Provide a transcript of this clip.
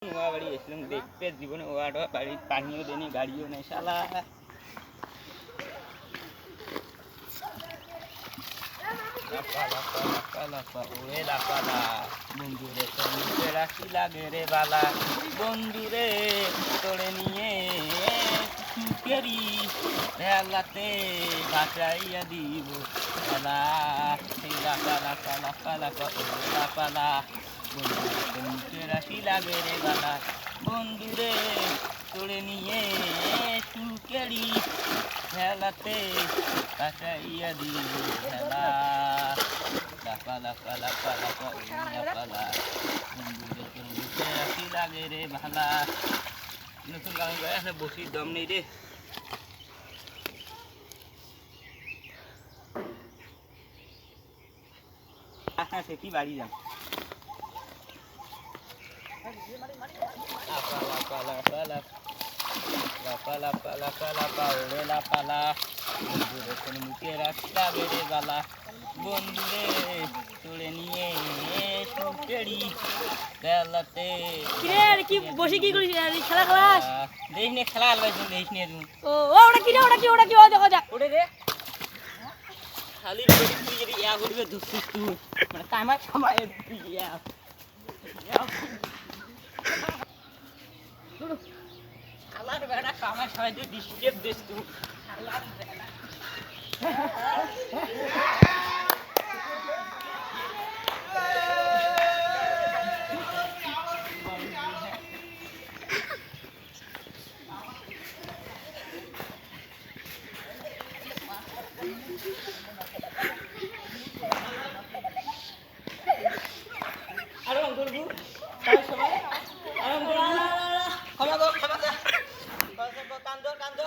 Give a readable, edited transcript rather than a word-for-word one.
নোয়া বাড়ি এসলাম দেখতে জীবনে ওয়াটা বাড়ি পানিও দেনি গাড়িও নেই শালা লাপা লাপা লাপা লাপা ওরে লাপা লা বন্ধুরে তোকে রাখি লাগে রে বালা বন্ধুরে তোড়ে নিয়ে সুখেরি বেলাতে বাঁচাইয়া দিব বালা সেই লাপা লাপা লাপা লাপা ওরে লাপা লা বন্ধুরে তোকে রাখি লাগে রে বালা বন্ধুরে তোড়ে নিয়ে সুখেরি বেলাতে বাঁচাইয়া দিব বেলা লাপা লাপা লাপা লাপা ওরে লাপা লা বন্ধুরে তোকে রাখি লাগে রে বালা নতুন গান গায়ে আছে বসির দম নেই রে হ্যাঁ সেটি বাড়ি যান লাপা লাপা লাপা লাপা লাপা লাপা ওরে লাপা লা বন্ধুরে তোর মুখে রাস্তা বেড়ে বালা বন্ধুরে তোড়ে নিয়ে সুটেরি বেলাতে কি বসে কি করিস খেলা খেলাস দেখ নে খেলা আলবাইছেন দেখ নে তুমি ও ওটা কি ও দেখো যা ওরে রে খালি তুই যদি ইয়া করবে ধুসিস তুই মানে কামাই কামাই ইয়া খালার বেড়া কামাই সবাই তুই ডিস্টার্ব দিস তুই খালার বেড়া আরাম করবো তাই সবাই আরাম করবো ক্ষমা কর কান্দো কান্দো